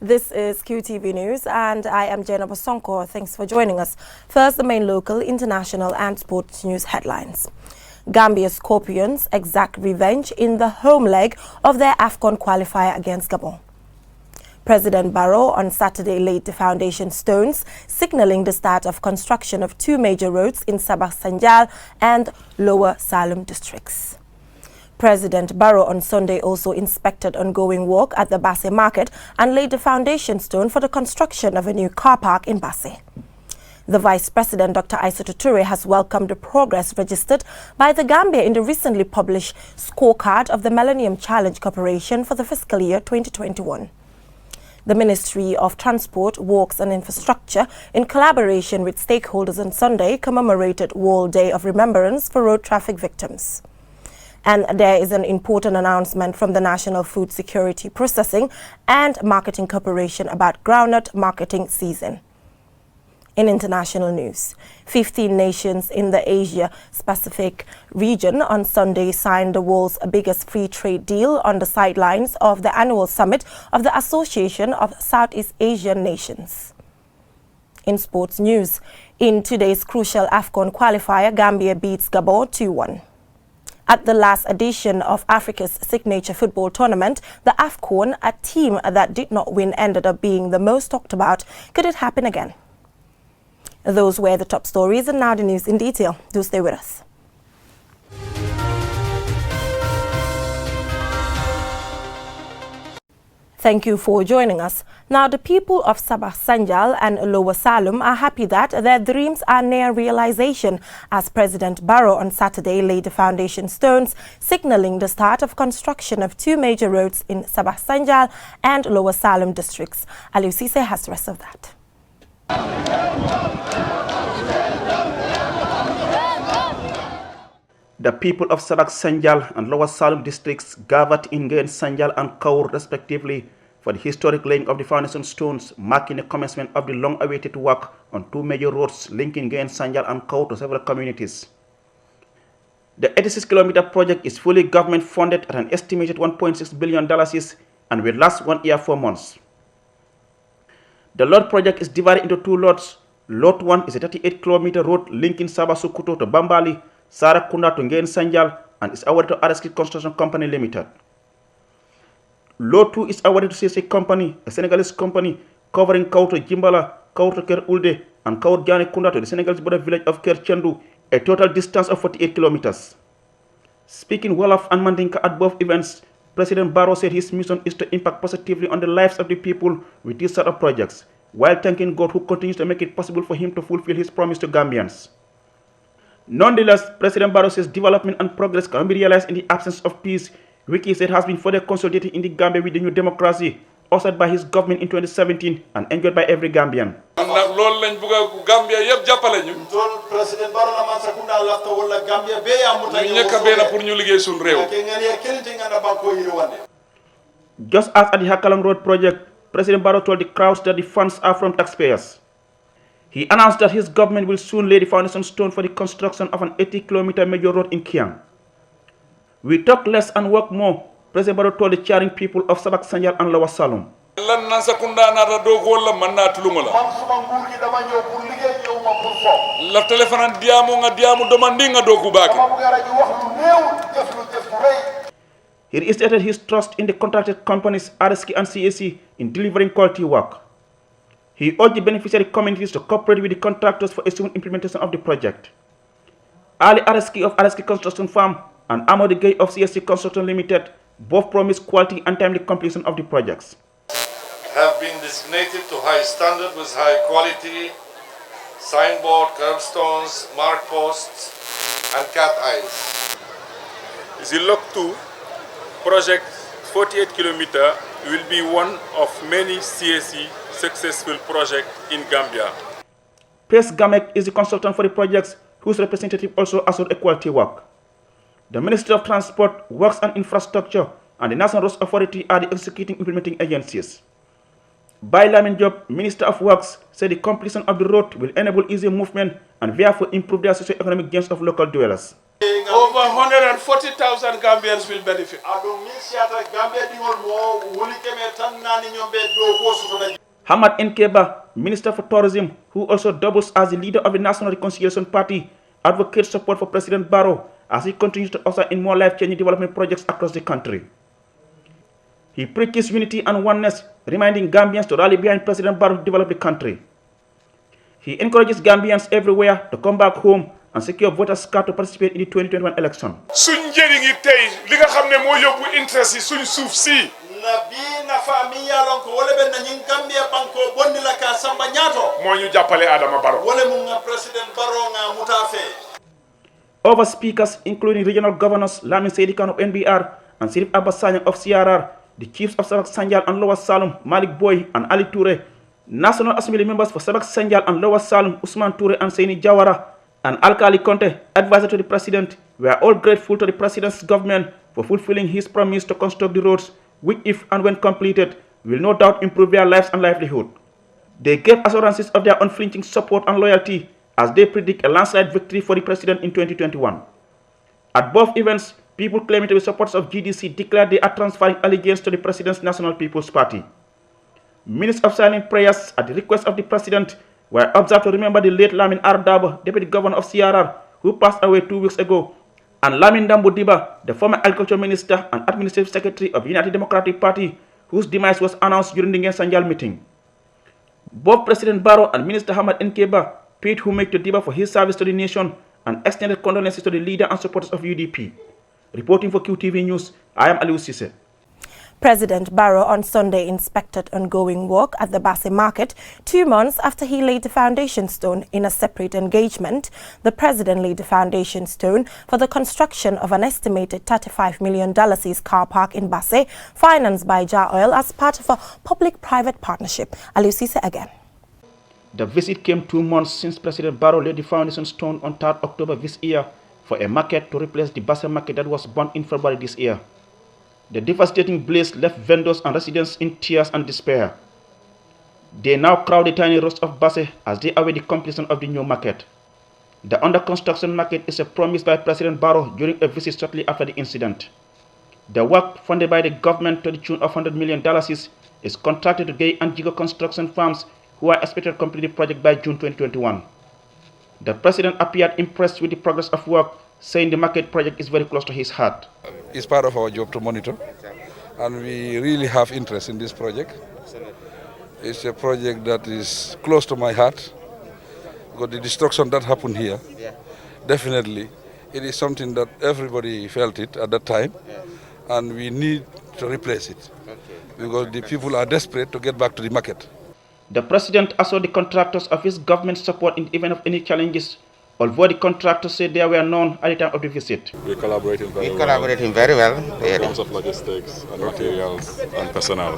This is Qtv News and I am Jenna Bosonko. Thanks for joining us. First, the main local, international and sports news headlines. Gambia Scorpions exact revenge in the home leg of their AFCON qualifier against Gabon. President Barrow on Saturday laid the foundation stones, signaling the start of construction of two major roads in Sabah Sanjal and Lower Salem districts. President Barrow on Sunday also inspected ongoing work at the Basse market and laid the foundation stone for the construction of a new car park in Basse. The Vice President, Dr. Aissatou Toure, has welcomed the progress registered by the Gambia in the recently published scorecard of the Millennium Challenge Corporation for the fiscal year 2021. The Ministry of Transport, Works and Infrastructure, in collaboration with stakeholders on Sunday, commemorated World Day of Remembrance for Road Traffic Victims. And there is an important announcement from the National Food Security Processing and Marketing Corporation about groundnut marketing season. In international news, 15 nations in the Asia-Pacific region on Sunday signed the world's biggest free trade deal on the sidelines of the annual summit of the Association of Southeast Asian Nations. In sports news, in today's crucial AFCON qualifier, Gambia beats Gabon 2-1. At the last edition of Africa's signature football tournament, the AFCON, a team that did not win ended up being the most talked about. Could it happen again? Those were the top stories, and now the news in detail. Do stay with us. Thank you for joining us. Now, the people of Sabah Sanjal and Lower Salem are happy that their dreams are near realization as President Barrow on Saturday laid the foundation stones, signaling the start of construction of two major roads in Sabah Sanjal and Lower Salem districts. Aliou Cisse has the rest of that. The people of Sabah Sanjal and Lower Salem districts gathered in Gayen Sanjal and Kaur respectively for the historic laying of the foundation stones, marking the commencement of the long-awaited work on two major roads linking Gayen Sanjal and Kaur to several communities. The 86-kilometer project is fully government-funded at an estimated $1.6 billion and will last 1 year 4 months. The road project is divided into two lots. Lot 1 is a 38-kilometer road linking Sabah Sukuto to Bambali, Sarakunda to Gayen Sanjal, and is awarded to RSK Construction Company Limited. Lot 2 is awarded to CSA Company, a Senegalese company, covering Kaur to Jimbala, Kaur to Ker Ulde, and Kaur Jane Kunda to the Senegalese border village of Ker Chendu, a total distance of 48 kilometers. Speaking Wolof and Mandinka at both events, President Barrow said his mission is to impact positively on the lives of the people with these sort of projects, while thanking God who continues to make it possible for him to fulfill his promise to Gambians. Nonetheless, President Barrow says development and progress can be realized in the absence of peace, which he said has been further consolidated in the Gambia with the new democracy, ushered by his government in 2017 and enjoyed by every Gambian. Just as at the Hakalang Road project, President Barrow told the crowds that the funds are from taxpayers. He announced that his government will soon lay the foundation stone for the construction of an 80-kilometer major road in Kiang. We talk less and work more, President Barrow told the cheering people of Sabah Sanjal and Lower Salem. He reiterated his trust in the contracted companies RSK and CAC in delivering quality work. He urged the beneficiary communities to cooperate with the contractors for a smooth implementation of the project. Ali RSK of RSK Construction Farm and Amadi Gay of CSC Construction Limited both promised quality and timely completion of the projects. Have been designated to high standard with high quality signboard, curbstones, mark posts, and cat eyes. The Lot 2 project, 48 km, will be one of many CSC successful projects in Gambia. Pace Gamek is the consultant for the projects, whose representative also assured quality work. The Ministry of Transport, Works and Infrastructure, and the National Roads Authority are the executing implementing agencies. By Lamin Job, Minister of Works, said the completion of the road will enable easy movement and therefore improve the socio-economic gains of local dwellers. Over 140,000 Gambians will benefit. Hamad Nkeba, Minister for Tourism, who also doubles as the leader of the National Reconciliation Party, advocates support for President Barrow as he continues to usher in more life-changing development projects across the country. He preaches unity and oneness, reminding Gambians to rally behind President Barrow to develop the country. He encourages Gambians everywhere to come back home and secure voters' card to participate in the 2021 election. Suñ njëriñ yi tey li nga xam ne moo yóbbu interest yi suñ suuf si. moo ñu jàppale Adama Barrow. Other speakers, including regional governors Lamin Seydi Khan of NBR and Sirif Abbas Sanyang of CRR, the chiefs of Sabak Sanjal and Lower Salum, Malik Boy and Ali Toure, National Assembly members for Sabak Sanjal and Lower Salum, Usman Toure and Saini Jawara, and Alkali Conte, advisor to the president, were all grateful to the president's government for fulfilling his promise to construct the roads, which, if and when completed, will no doubt improve their lives and livelihood. They gave assurances of their unflinching support and loyalty as they predict a landslide victory for the president in 2021. At both events, people claiming to be supporters of GDC declared they are transferring allegiance to the president's National People's Party. Minutes of silent prayers at the request of the president were observed to remember the late Lamin Ardaba, deputy governor of CRR, who passed away 2 weeks ago, and Lamin Dambo Diba, the former agriculture minister and administrative secretary of the United Democratic Party, whose demise was announced during the Sanjal meeting. Both President Barrow and Minister Hamad Nkeba paid homage to Diba for his service to the nation and extended condolences to the leader and supporters of UDP. Reporting for QTV News, I am Aliou Cisse. President Barrow on Sunday inspected ongoing work at the Basse Market 2 months after he laid the foundation stone. In a separate engagement, the president laid the foundation stone for the construction of an estimated $35 million car park in Basse, financed by Jar Oil as part of a public-private partnership. Aliou Cisse again. The visit came 2 months since President Barrow laid the foundation stone on 3rd October this year for a market to replace the Basse Market that was burnt in February this year. The devastating blaze left vendors and residents in tears and despair. They now crowd the tiny roads of Basse as they await the completion of the new market. The under-construction market is a promise by President Barrow during a visit shortly after the incident. The work, funded by the government to the tune of $100 million, is contracted to Gay and Gigo construction firms who are expected to complete the project by June 2021. The president appeared impressed with the progress of work, saying the market project is very close to his heart. It's part of our job to monitor, and we really have interest in this project. It's a project that is close to my heart, because the destruction that happened here, definitely, it is something that everybody felt it at that time, and we need to replace it, because the people are desperate to get back to the market. The president assured the contractors of his government support in the event of any challenges, although the contractors said they were known at the time of the visit. We're collaborating very well in terms of logistics and materials and personnel.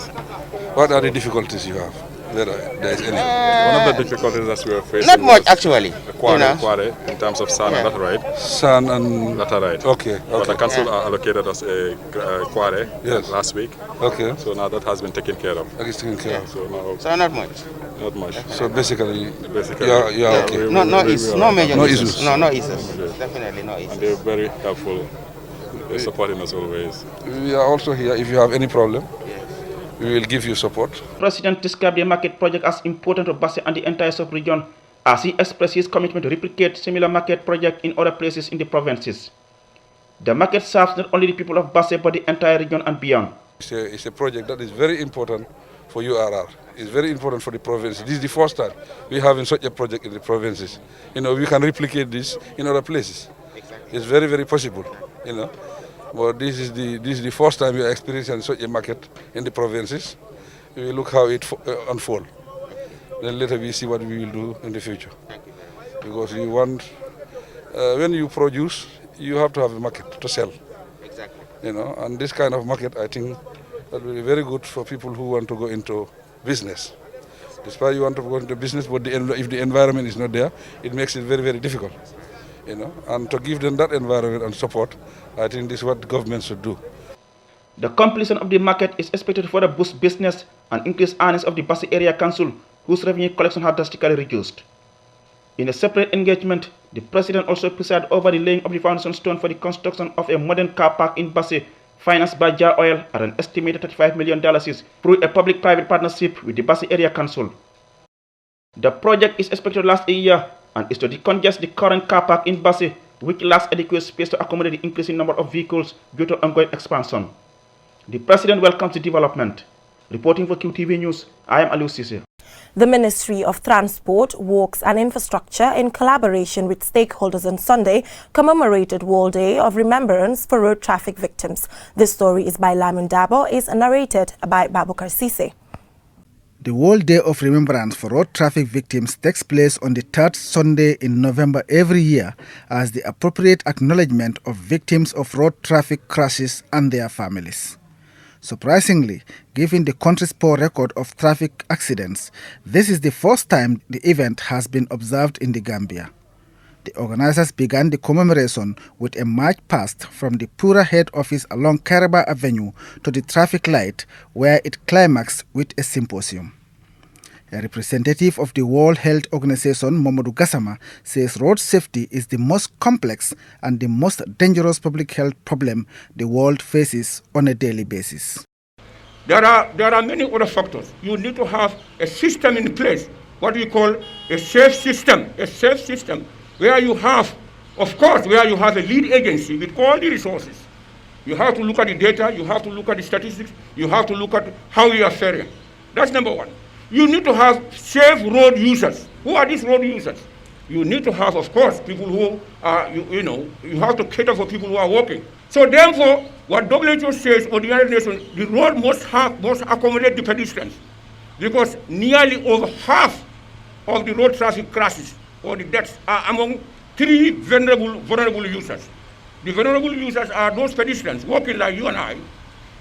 What are the difficulties you have? There is any? One of the difficulties that we are facing not much actually. The quarry in terms of sand and laterite. Sand and laterite. Okay. But the council allocated us a quarry last week. Okay. So now that has been taken care of. That is taken care of. So not much. Not much. So basically, you are okay. No major issues. No issues. Okay. Definitely no issues. And they're very helpful. They're supporting us always. We are also here if you have any problem. We will give you support. The president described the market project as important to Basse and the entire sub-region, as he expressed his commitment to replicate similar market projects in other places in the provinces. The market serves not only the people of Basse but the entire region and beyond. It's a project that is very important for URR. It's very important for the province. This is the first time we have in such a project in the provinces. We can replicate this in other places. It's very, very possible. But this is the first time we are experiencing such a market in the provinces. We will look how it unfolds. Then later we see what we will do in the future. Because you want, when you produce, you have to have a market to sell. Exactly. And this kind of market, I think, that will be very good for people who want to go into business. Despite you want to go into business, but if the environment is not there, it makes it very, very difficult. And to give them that environment and support, I think this is what the government should do. The completion of the market is expected to further boost business and increase earnings of the Basse Area Council, whose revenue collection had drastically reduced. In a separate engagement, The president also presided over the laying of the foundation stone for the construction of a modern car park in Basse, financed by Jar Oil at an estimated $35 million through a public-private partnership with the Basse Area Council. The project is expected to last a year and is to decongest the current car park in Basse, which lacks adequate space to accommodate the increasing number of vehicles due to ongoing expansion. The president welcomes the development. Reporting for Qtv News, I am Aliou Cisse. The Ministry of Transport, Works and Infrastructure, in collaboration with stakeholders on Sunday, commemorated World Day of Remembrance for Road Traffic Victims. This story is by Lamin Dabo, is narrated by Babukar Cisse. The World Day of Remembrance for Road Traffic Victims takes place on the third Sunday in November every year as the appropriate acknowledgement of victims of road traffic crashes and their families. Surprisingly, given the country's poor record of traffic accidents, this is the first time the event has been observed in the Gambia. The organizers began the commemoration with a march past from the Pura head office along Karaba Avenue to the traffic light, where it climaxed with a symposium. A representative of the World Health Organization, Mamadou Gassama, says road safety is the most complex and the most dangerous public health problem the world faces on a daily basis. There are many other factors. You need to have a system in place, what we call a safe system where you have, of course, where you have a lead agency with all the resources. You have to look at the data, you have to look at the statistics, you have to look at how you are faring. That's number one. You need to have safe road users. Who are these road users? You need to have, of course, people who are, you have to cater for people who are walking. So therefore, what WHO says, or the United Nations, the road must accommodate the pedestrians. Because nearly over half of the road traffic crashes or the deaths are among three vulnerable users. The vulnerable users are those pedestrians walking like you and I,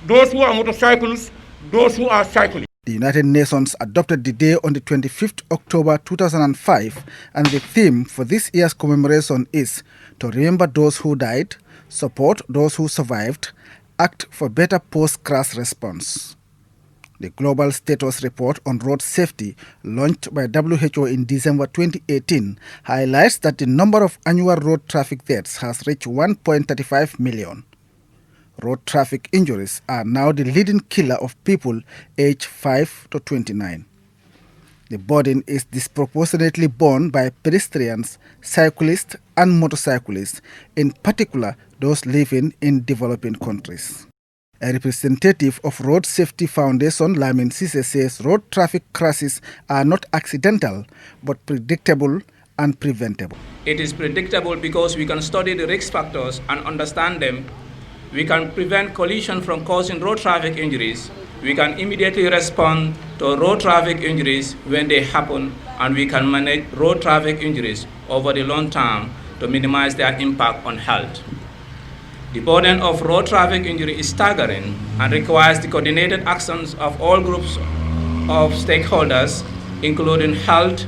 those who are motorcyclists, those who are cyclists. The United Nations adopted the day on the 25th October 2005, and the theme for this year's commemoration is to remember those who died, support those who survived, act for better post-crash response. The Global Status Report on Road Safety, launched by WHO in December 2018, highlights that the number of annual road traffic deaths has reached 1.35 million. Road traffic injuries are now the leading killer of people aged 5 to 29. The burden is disproportionately borne by pedestrians, cyclists and motorcyclists, in particular those living in developing countries. A representative of Road Safety Foundation, Lamin Cisse, says road traffic crashes are not accidental but predictable and preventable. It is predictable because we can study the risk factors and understand them. We can prevent collision from causing road traffic injuries. We can immediately respond to road traffic injuries when they happen, and we can manage road traffic injuries over the long term to minimize their impact on health. The burden of road traffic injury is staggering and requires the coordinated actions of all groups of stakeholders, including health,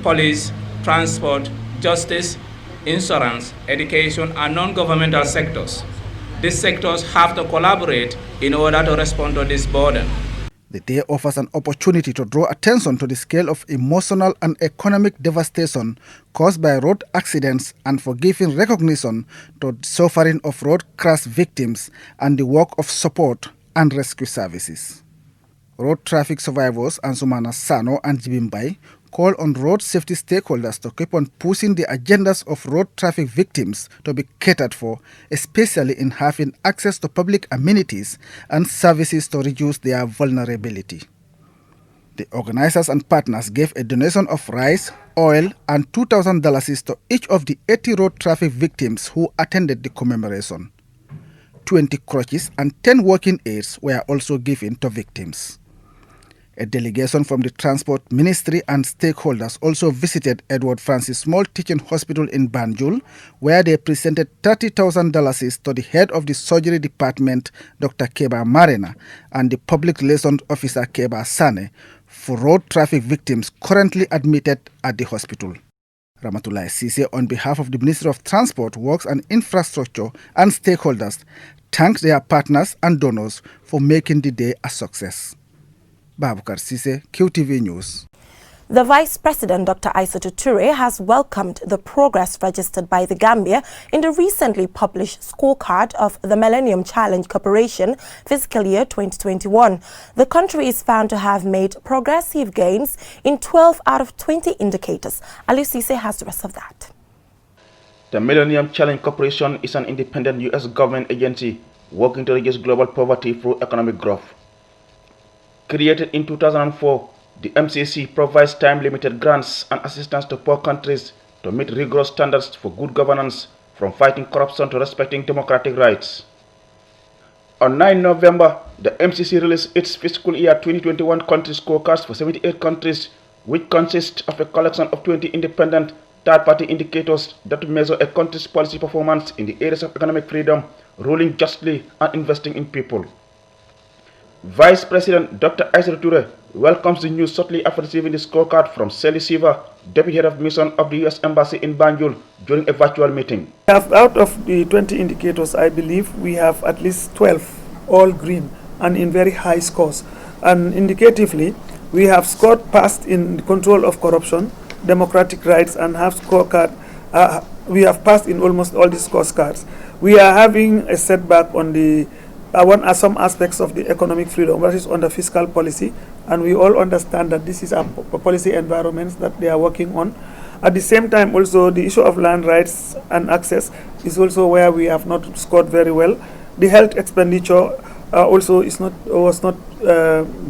police, transport, justice, insurance, education, and non-governmental sectors. These sectors have to collaborate in order to respond to this burden. The day offers an opportunity to draw attention to the scale of emotional and economic devastation caused by road accidents and for giving recognition to the suffering of road crash victims and the work of support and rescue services. Road traffic survivors Ansumana Sano and Jibimbai call on road safety stakeholders to keep on pushing the agendas of road traffic victims to be catered for, especially in having access to public amenities and services to reduce their vulnerability. The organizers and partners gave a donation of rice, oil, and $2,000 to each of the 80 road traffic victims who attended the commemoration. 20 crutches and 10 walking aids were also given to victims. A delegation from the Transport Ministry and stakeholders also visited Edward Francis Small Teaching Hospital in Banjul, where they presented $30,000 to the head of the surgery department, Dr. Keba Marena, and the public relations officer, Keba Sane, for road traffic victims currently admitted at the hospital. Ramatullah Cisse, on behalf of the Ministry of Transport, Works and Infrastructure and stakeholders, thanked their partners and donors for making the day a success. Babukar Cisse, Qtv News. The Vice President, Dr. Aissatou Toure, has welcomed the progress registered by the Gambia in the recently published scorecard of the Millennium Challenge Corporation fiscal year 2021. The country is found to have made progressive gains in 12 out of 20 indicators. Ali Cisse has the rest of that. The Millennium Challenge Corporation is an independent U.S. government agency working to reduce global poverty through economic growth. Created in 2004, the MCC provides time-limited grants and assistance to poor countries to meet rigorous standards for good governance, from fighting corruption to respecting democratic rights. On 9 November, the MCC released its fiscal year 2021 country scorecards for 78 countries, which consist of a collection of 20 independent third-party indicators that measure a country's policy performance in the areas of economic freedom, ruling justly, and investing in people. Vice President Dr. Aissatou Toure welcomes the news shortly after receiving the scorecard from Sally Siva, Deputy Head of Mission of the U.S. Embassy in Banjul, during a virtual meeting. Out of the 20 indicators, I believe we have at least 12, all green and in very high scores. And indicatively, we have scored past in the control of corruption, democratic rights, and have scorecard. We have passed in almost all the scorecards. We are having a setback on the some aspects of the economic freedom, that is on the fiscal policy, and we all understand that this is a policy environment that they are working on. At the same time, also the issue of land rights and access is also where we have not scored very well. The health expenditure also was not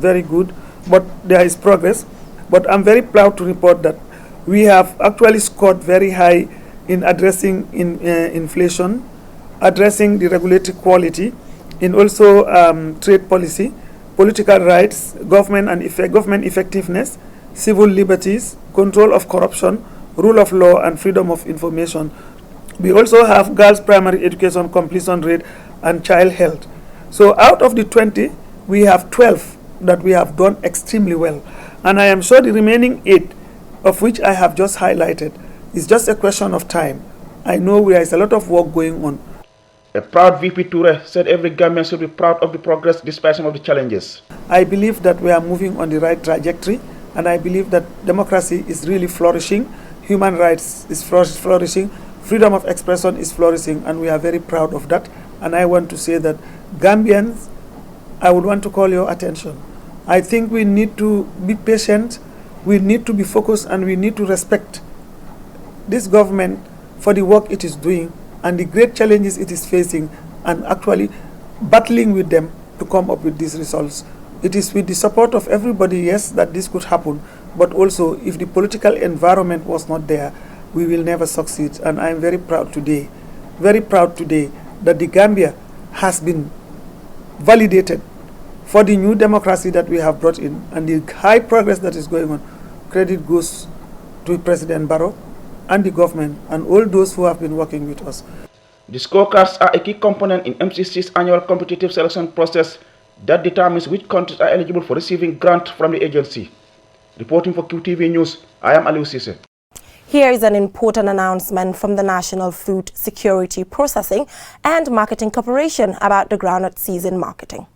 very good, but there is progress. But I'm very proud to report that we have actually scored very high in addressing inflation, addressing the regulatory quality, in also trade policy, political rights, government effectiveness, civil liberties, control of corruption, rule of law, and freedom of information. We also have girls' primary education completion rate and child health. So out of the 20, we have 12 that we have done extremely well. And I am sure the remaining 8, of which I have just highlighted, is just a question of time. I know there is a lot of work going on. A proud VP Toure said every Gambian should be proud of the progress despite some of the challenges. I believe that we are moving on the right trajectory, and I believe that democracy is really flourishing, human rights is flourishing, freedom of expression is flourishing, and we are very proud of that. And I want to say that Gambians, I would want to call your attention. I think we need to be patient, we need to be focused, and we need to respect this government for the work it is doing and the great challenges it is facing, and actually battling with them to come up with these results. It is with the support of everybody, yes, that this could happen, but also if the political environment was not there, we will never succeed. And I am very proud today that the Gambia has been validated for the new democracy that we have brought in and the high progress that is going on. Credit goes to President Barrow and the government and all those who have been working with us. The scorecards are a key component in MCC's annual competitive selection process that determines which countries are eligible for receiving grant from the agency. Reporting for QTV News, I am Ali Cisse. Here is an important announcement from the National Food Security Processing and Marketing Corporation about the groundnut season marketing.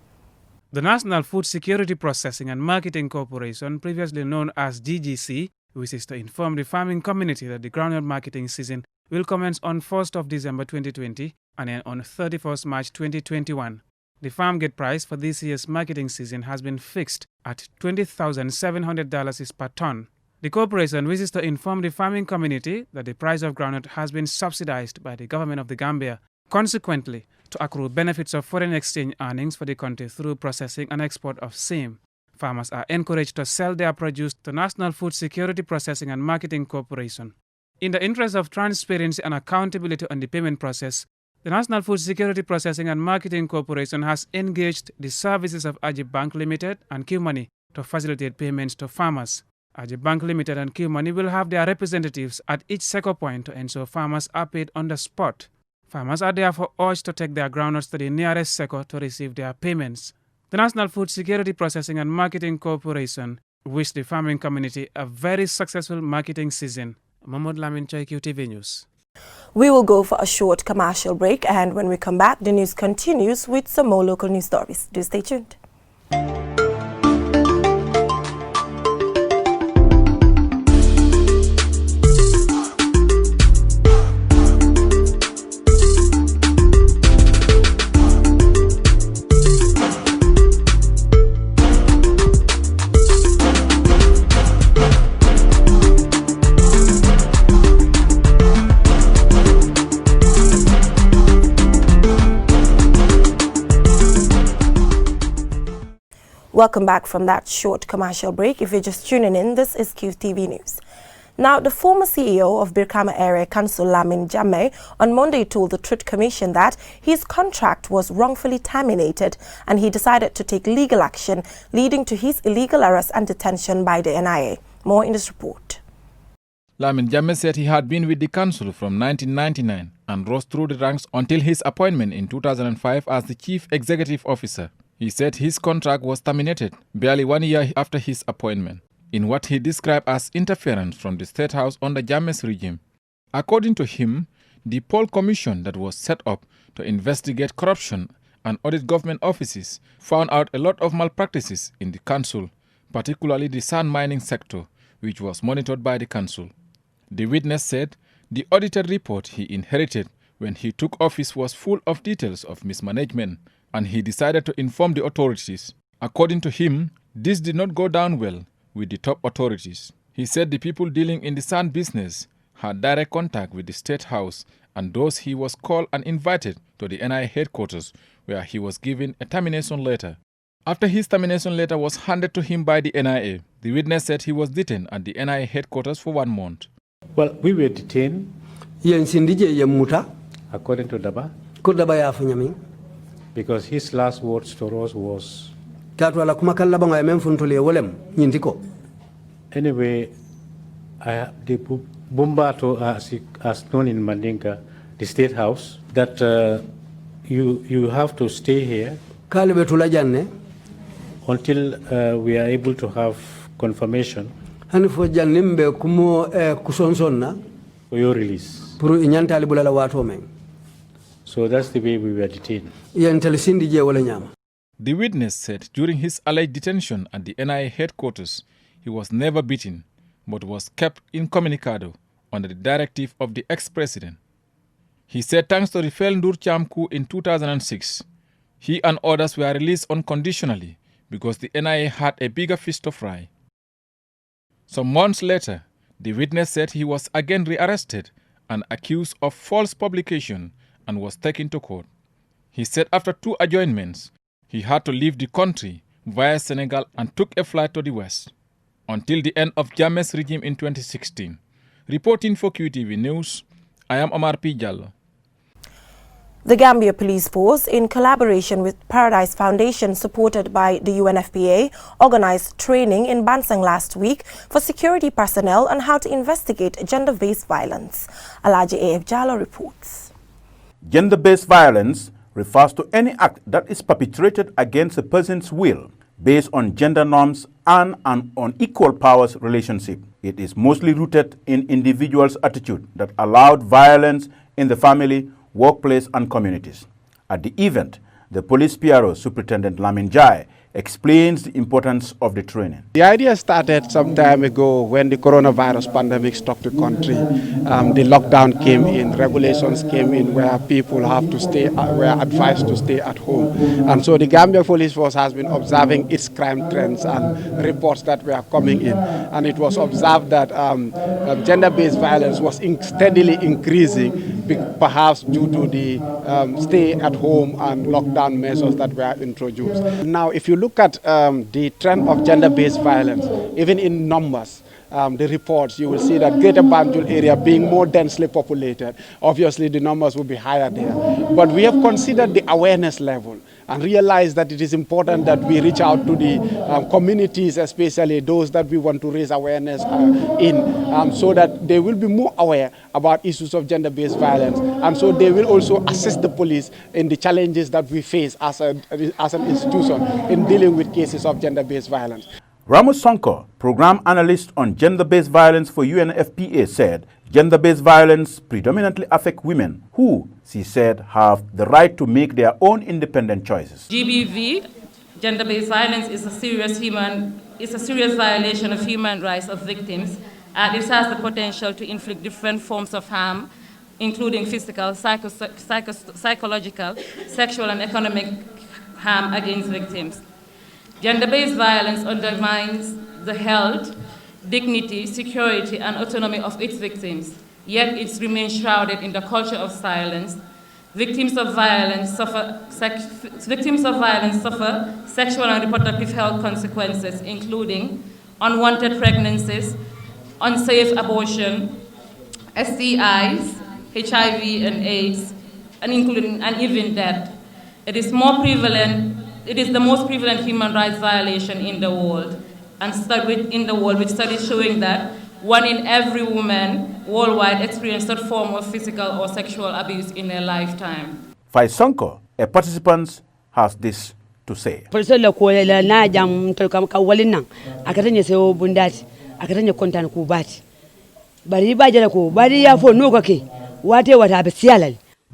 The National Food Security Processing and Marketing Corporation, previously known as DGC, wishes to inform the farming community that the groundnut marketing season will commence on 1st of December 2020 and end on 31st March 2021. The farm gate price for this year's marketing season has been fixed at $20,700 per ton. The corporation wishes to inform the farming community that the price of groundnut has been subsidized by the government of the Gambia. Consequently, to accrue benefits of foreign exchange earnings for the country through processing and export of same, farmers are encouraged to sell their produce to National Food Security Processing and Marketing Corporation. In the interest of transparency and accountability on the payment process, the National Food Security Processing and Marketing Corporation has engaged the services of Ajib Bank Limited and Q-Money to facilitate payments to farmers. Ajib Bank Limited and Q-Money will have their representatives at each SECO point to ensure farmers are paid on the spot. Farmers are therefore urged to take their groundnuts to the nearest SECO to receive their payments. The National Food Security Processing and Marketing Corporation wish the farming community a very successful marketing season. Mahmoud Lamin Choi, QTV News. We will go for a short commercial break, and when we come back, the news continues with some more local news stories. Do stay tuned. Welcome back from that short commercial break. If you're just tuning in, this is Qtv News. Now, the former CEO of Brikama Area Council, Lamin Jammeh, on Monday told the Truth Commission that his contract was wrongfully terminated and he decided to take legal action, leading to his illegal arrest and detention by the NIA. More in this report. Lamin Jammeh said he had been with the council from 1999 and rose through the ranks until his appointment in 2005 as the chief executive officer. He said his contract was terminated barely 1 year after his appointment, in what he described as interference from the State House under Jammeh's regime. According to him, the poll commission that was set up to investigate corruption and audit government offices found out a lot of malpractices in the council, particularly the sand mining sector, which was monitored by the council. The witness said the audited report he inherited when he took office was full of details of mismanagement, and he decided to inform the authorities. According to him, this did not go down well with the top authorities. He said the people dealing in the sand business had direct contact with the State House, and thus he was called and invited to the NIA headquarters, where he was given a termination letter. After his termination letter was handed to him by the NIA, the witness said he was detained at the NIA headquarters for 1 month. Well, we were detained according to Daba, because his last words to us was, anyway, the Bumbato, as known in Mandinka, the State House, that you have to stay here until we are able to have confirmation for your release. So that's the way we were detained. The witness said during his alleged detention at the NIA headquarters, he was never beaten, but was kept incommunicado under the directive of the ex-president. He said thanks to the Ndur Cham coup in 2006, he and others were released unconditionally because the NIA had a bigger fish to fry. Some months later, the witness said he was again rearrested and accused of false publication and was taken to court. He said after 2 adjournments, he had to leave the country via Senegal and took a flight to the west until the end of Jammeh's regime in 2016. Reporting for QTV News, I am Omar P. Jallo. The Gambia Police Force, in collaboration with Paradise Foundation, supported by the UNFPA, organized training in Bansang last week for security personnel on how to investigate gender-based violence. Alaji A.F. Jallo reports. Gender-based violence refers to any act that is perpetrated against a person's will based on gender norms and an unequal powers relationship. It is mostly rooted in individuals' attitude that allowed violence in the family, workplace and communities. At the event, the police PRO Superintendent Lamin Jai explains the importance of the training. The idea started some time ago when the coronavirus pandemic struck the country. The lockdown came in, regulations came in where people have to stay, were advised to stay at home. And so the Gambia Police Force has been observing its crime trends and reports that were coming in. And it was observed that gender-based violence was steadily increasing, perhaps due to the stay at home and lockdown measures that were introduced. Now, if you look at the trend of gender-based violence, even in numbers, the reports, you will see that Greater Banjul area being more densely populated, obviously the numbers will be higher there. But we have considered the awareness level and realized that it is important that we reach out to the communities, especially those that we want to raise awareness so that they will be more aware about issues of gender-based violence. And so they will also assist the police in the challenges that we face as an institution in dealing with cases of gender-based violence. Ramos Sonko, program analyst on gender-based violence for UNFPA, said gender-based violence predominantly affects women who, she said, have the right to make their own independent choices. GBV, gender-based violence, is a serious violation of human rights of victims, and it has the potential to inflict different forms of harm, including physical, psychological, sexual, and economic harm against victims. Gender-based violence undermines the health, dignity, security, and autonomy of its victims, yet it remains shrouded in the culture of silence Victims of violence suffer sexual and reproductive health consequences, including unwanted pregnancies, unsafe abortion, STIs, HIV and AIDS, and even death. It is the most prevalent human rights violation in the world, with studies showing that 1 in every woman worldwide experienced some form of physical or sexual abuse in their lifetime. Sonko, a participant, has this to say.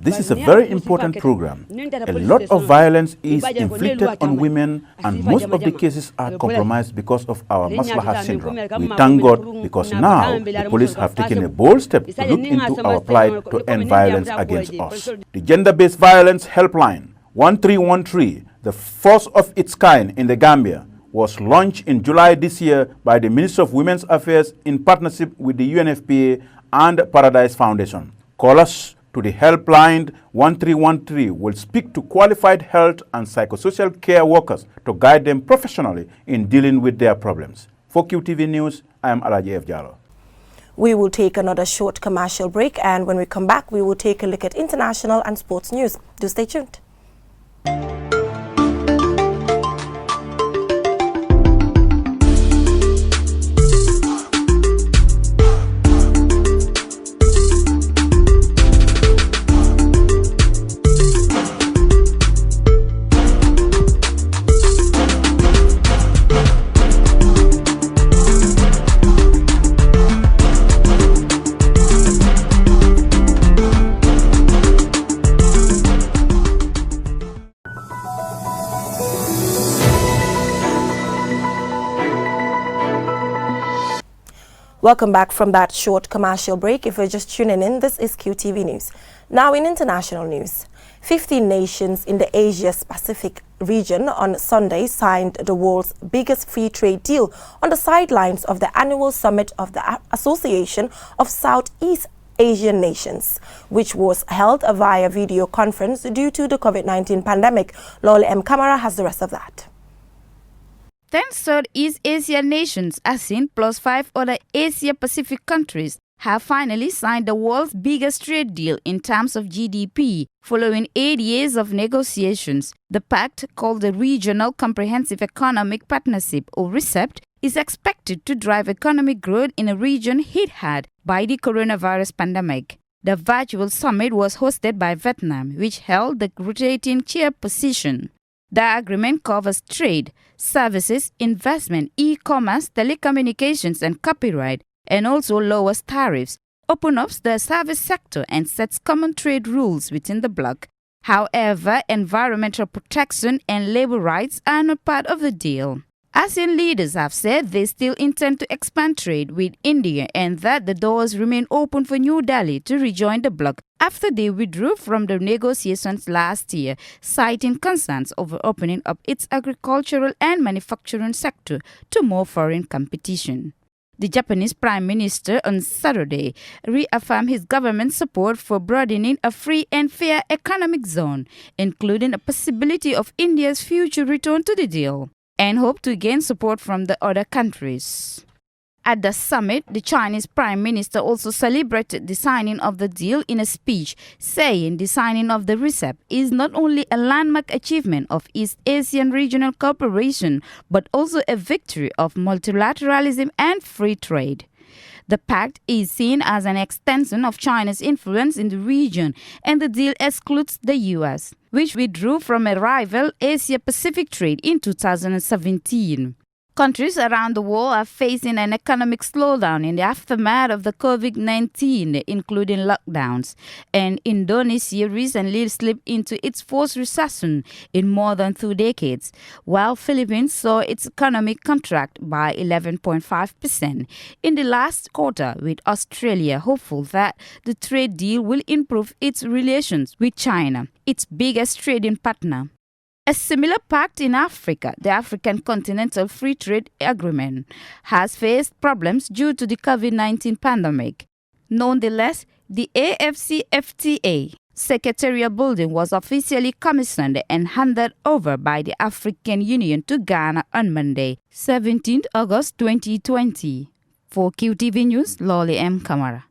This is a very important program. A lot of violence is inflicted on women, and most of the cases are compromised because of our Maslaha syndrome. We thank God because now the police have taken a bold step to look into our plight to end violence against us. The Gender-Based Violence Helpline 1313, the first of its kind in the Gambia, was launched in July this year by the Ministry of Women's Affairs in partnership with the UNFPA and Paradise Foundation. Callers to the helpline 1313 will speak to qualified health and psychosocial care workers to guide them professionally in dealing with their problems. For QTV News, I am Alaji F. Jallo. We will take another short commercial break, and when we come back, we will take a look at international and sports news. Do stay tuned. Welcome back from that short commercial break. If you're just tuning in, this is QTV News. Now in international news, 15 nations in the Asia-Pacific region on Sunday signed the world's biggest free trade deal on the sidelines of the annual summit of the Association of Southeast Asian Nations, which was held via video conference due to the COVID-19 pandemic. Loli M. Kamara has the rest of that. 10 Southeast Asian nations, ASEAN, plus 5 other Asia-Pacific countries, have finally signed the world's biggest trade deal in terms of GDP, following 8 years of negotiations. The pact, called the Regional Comprehensive Economic Partnership, or RCEP, is expected to drive economic growth in a region hit hard by the coronavirus pandemic. The virtual summit was hosted by Vietnam, which held the rotating chair position. The agreement covers trade, services, investment, e-commerce, telecommunications, and copyright, and also lowers tariffs, opens up the service sector, and sets common trade rules within the bloc. However, environmental protection and labor rights are not part of the deal. ASEAN leaders have said they still intend to expand trade with India and that the doors remain open for New Delhi to rejoin the bloc after they withdrew from the negotiations last year, citing concerns over opening up its agricultural and manufacturing sector to more foreign competition. The Japanese Prime Minister on Saturday reaffirmed his government's support for broadening a free and fair economic zone, including a possibility of India's future return to the deal, and hoped to gain support from the other countries. At the summit, the Chinese Prime Minister also celebrated the signing of the deal in a speech, saying the signing of the RCEP is not only a landmark achievement of East Asian regional cooperation, but also a victory of multilateralism and free trade. The pact is seen as an extension of China's influence in the region, and the deal excludes the U.S., which withdrew from a rival Asia-Pacific trade in 2017. Countries around the world are facing an economic slowdown in the aftermath of the COVID-19, including lockdowns. And Indonesia recently slipped into its fourth recession in more than 2 decades, while Philippines saw its economy contract by 11.5% in the last quarter, with Australia hopeful that the trade deal will improve its relations with China, its biggest trading partner. A similar pact in Africa, the African Continental Free Trade Agreement, has faced problems due to the COVID-19 pandemic. Nonetheless, the AFCFTA Secretarial building was officially commissioned and handed over by the African Union to Ghana on Monday, 17 August 2020. For QTV News, Lolly M. Kamara.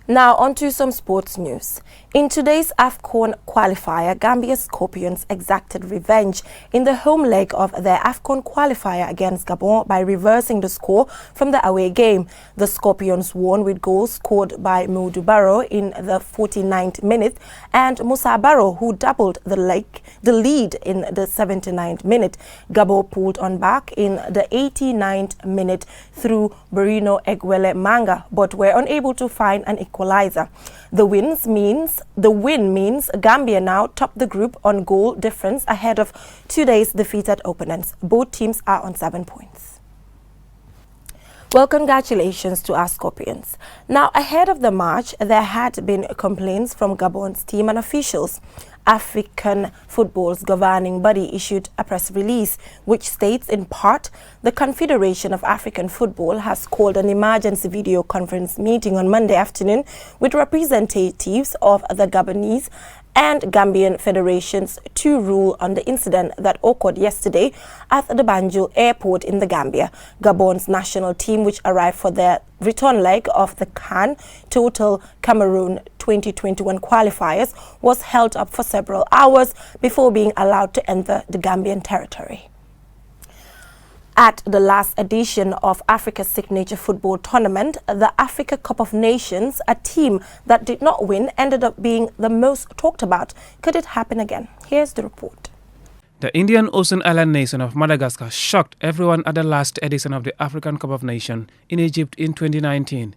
Now on to some sports news. In today's AFCON qualifier, Gambia's Scorpions exacted revenge in the home leg of their AFCON qualifier against Gabon by reversing the score from the away game. The Scorpions won with goals scored by Modou Barrow in the 49th minute and Moussa Barrow, who doubled the lead in the 79th minute. Gabon pulled on back in the 89th minute through Bruno Egwele Manga, but were unable to find an equalizer. The win means Gambia now top the group on goal difference ahead of today's defeated opponents. Both teams are on 7 points. Well, congratulations to our Scorpions. Now, ahead of the match, there had been complaints from Gabon's team and officials. African football's governing body issued a press release which states in part the Confederation of African Football has called an emergency video conference meeting on Monday afternoon with representatives of the Gabonese and Gambian federations to rule on the incident that occurred yesterday at the Banjul airport in the Gambia. Gabon's national team, which arrived for their return leg of the CAN Total Cameroon 2021 qualifiers, was held up for several hours before being allowed to enter the Gambian territory. At the last edition of Africa's signature football tournament, the Africa Cup of Nations, a team that did not win ended up being the most talked about. Could it happen again? Here's the report. The Indian Ocean island nation of Madagascar shocked everyone at the last edition of the African Cup of Nations in Egypt in 2019.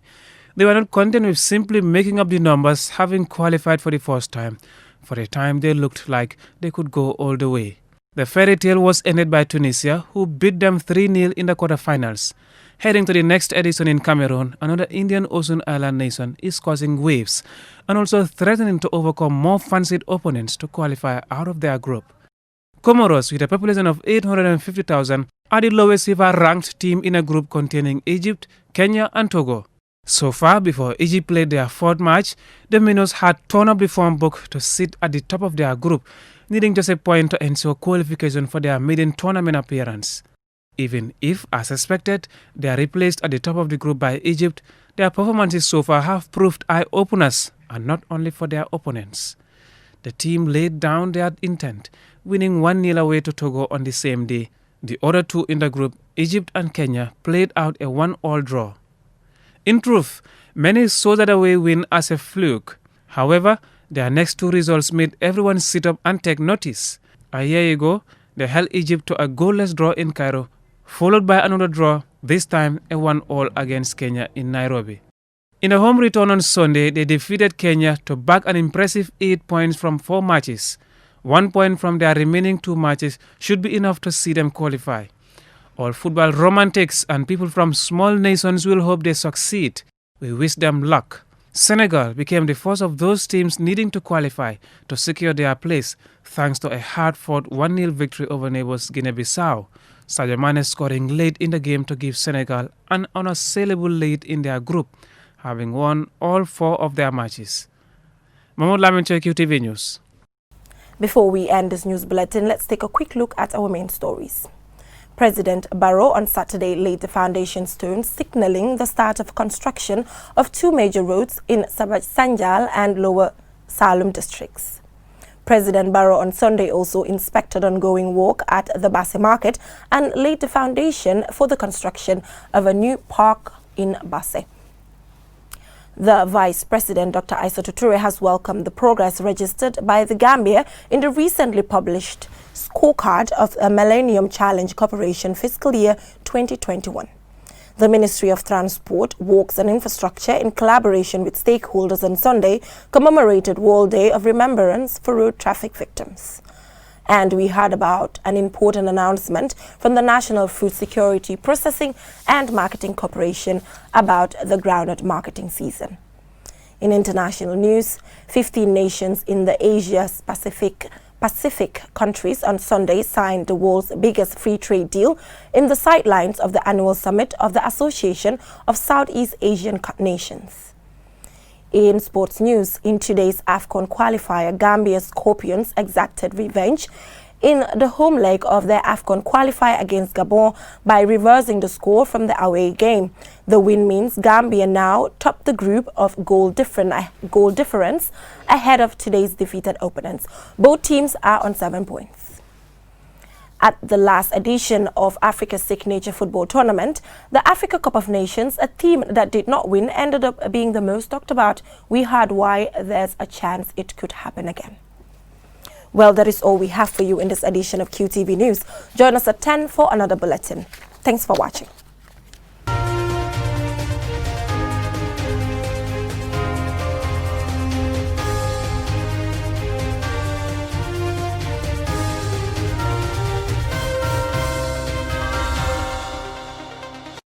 They were not content with simply making up the numbers, having qualified for the first time. For a time, they looked like they could go all the way. The fairy tale was ended by Tunisia, who beat them 3-0 in the quarterfinals. Heading to the next edition in Cameroon, another Indian Ocean island nation is causing waves and also threatening to overcome more fancied opponents to qualify out of their group. Comoros, with a population of 850,000, are the lowest ever-ranked team in a group containing Egypt, Kenya and Togo. So far, before Egypt played their fourth match, the Minnows had torn up the form book to sit at the top of their group, needing just a point to ensure qualification for their maiden tournament appearance. Even if, as expected, they are replaced at the top of the group by Egypt, their performances so far have proved eye-openers, and not only for their opponents. The team laid down their intent, winning 1-0 away to Togo on the same day. The other two in the group, Egypt and Kenya, played out a 1-1 draw. In truth, many saw that away win as a fluke. However, their next two results made everyone sit up and take notice. A year ago, they held Egypt to a goalless draw in Cairo, followed by another draw, this time a 1-1 against Kenya in Nairobi. In a home return on Sunday, they defeated Kenya to bag an impressive 8 points from 4 matches. 1 point from their remaining 2 matches should be enough to see them qualify. All football romantics and people from small nations will hope they succeed. We wish them luck. Senegal became the first of those teams needing to qualify to secure their place thanks to a hard-fought 1-0 victory over neighbours Guinea-Bissau. Sadio Mane scoring late in the game to give Senegal an unassailable lead in their group, having won all 4 of their matches. Mahmoud Lamin, QTV News. Before we end this news bulletin, let's take a quick look at our main stories. President Barrow on Saturday laid the foundation stone, signaling the start of construction of 2 major roads in Sabaj Sanjal and Lower Salem districts. President Barrow on Sunday also inspected ongoing work at the Basse Market and laid the foundation for the construction of a new park in Basse. The Vice President, Dr. Aissatou Touré, has welcomed the progress registered by the Gambia in the recently published scorecard of a Millennium Challenge Corporation fiscal year 2021. The Ministry of Transport, Works and Infrastructure, in collaboration with stakeholders on Sunday, commemorated World Day of Remembrance for Road Traffic Victims. And we heard about an important announcement from the National Food Security Processing and Marketing Corporation about the groundnut marketing season. In international news, 15 nations in the Asia-Pacific Pacific countries on Sunday signed the world's biggest free trade deal in the sidelines of the annual summit of the Association of Southeast Asian Nations. In sports news, in today's AFCON qualifier, Gambia's Scorpions exacted revenge in the home leg of their AFCON qualifier against Gabon by reversing the score from the away game. The win means Gambia now top the group of goal difference ahead of today's defeated opponents. Both teams are on 7 points. At the last edition of Africa's Signature Football Tournament, the Africa Cup of Nations, a team that did not win, ended up being the most talked about. We heard why there's a chance it could happen again. Well, that is all we have for you in this edition of QTV News. Join us at 10 for another bulletin. Thanks for watching.